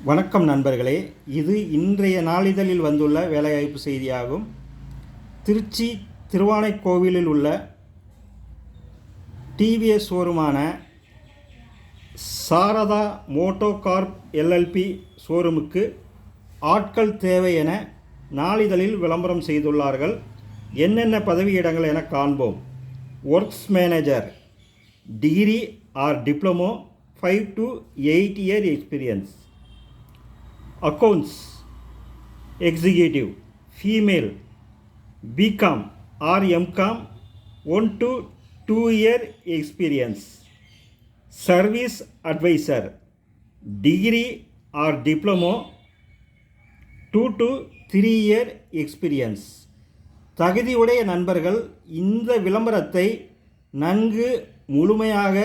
வணக்கம் நண்பர்களே, இது இன்றைய நாளிதழில் வந்துள்ள வேலைவாய்ப்பு செய்தியாகும். திருச்சி திருவானைக்கோவிலில் உள்ள டிவிஎஸ் ஷோரூமான சாரதா மோட்டோ கார்ப் எல்எல்பி ஷோரூமுக்கு ஆட்கள் தேவை என நாளிதழில் விளம்பரம் செய்துள்ளார்கள். என்னென்ன பதவியிடங்கள் என காண்போம். Works manager, degree R diploma, 5 to 8 year experience. Accounts executive, female, BCom or MCom, 1 to 2 year experience. Service advisor, degree or diploma, 2 to 3 year experience. தகுதியுடைய நண்பர்கள் இந்த விளம்பரத்தை நன்கு முழுமையாக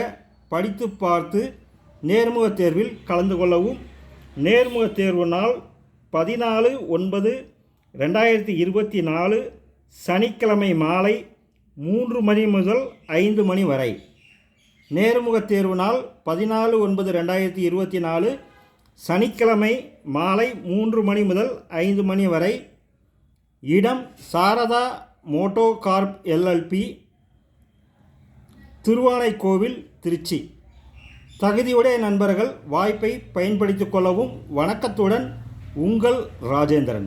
படித்து பார்த்து நேர்முக தேர்வில் கலந்து கொள்ளவும். நேர்முக தேர்வு நாள் 14/9/2024 சனிக்கிழமை மாலை 3 மணி முதல் 5 மணி வரை. நேர்முக தேர்வு நாள் 14/9/2024 சனிக்கிழமை மாலை 3 மணி முதல் 5 மணி வரை. இடம் Sharada moto corp LLP, Thiruvanaikoil, Trichy. தகுதியுடைய நண்பர்கள் வாய்ப்பை பயன்படுத்திக் கொள்ளவும். வணக்கத்துடன், உங்கள் ராஜேந்திரன்.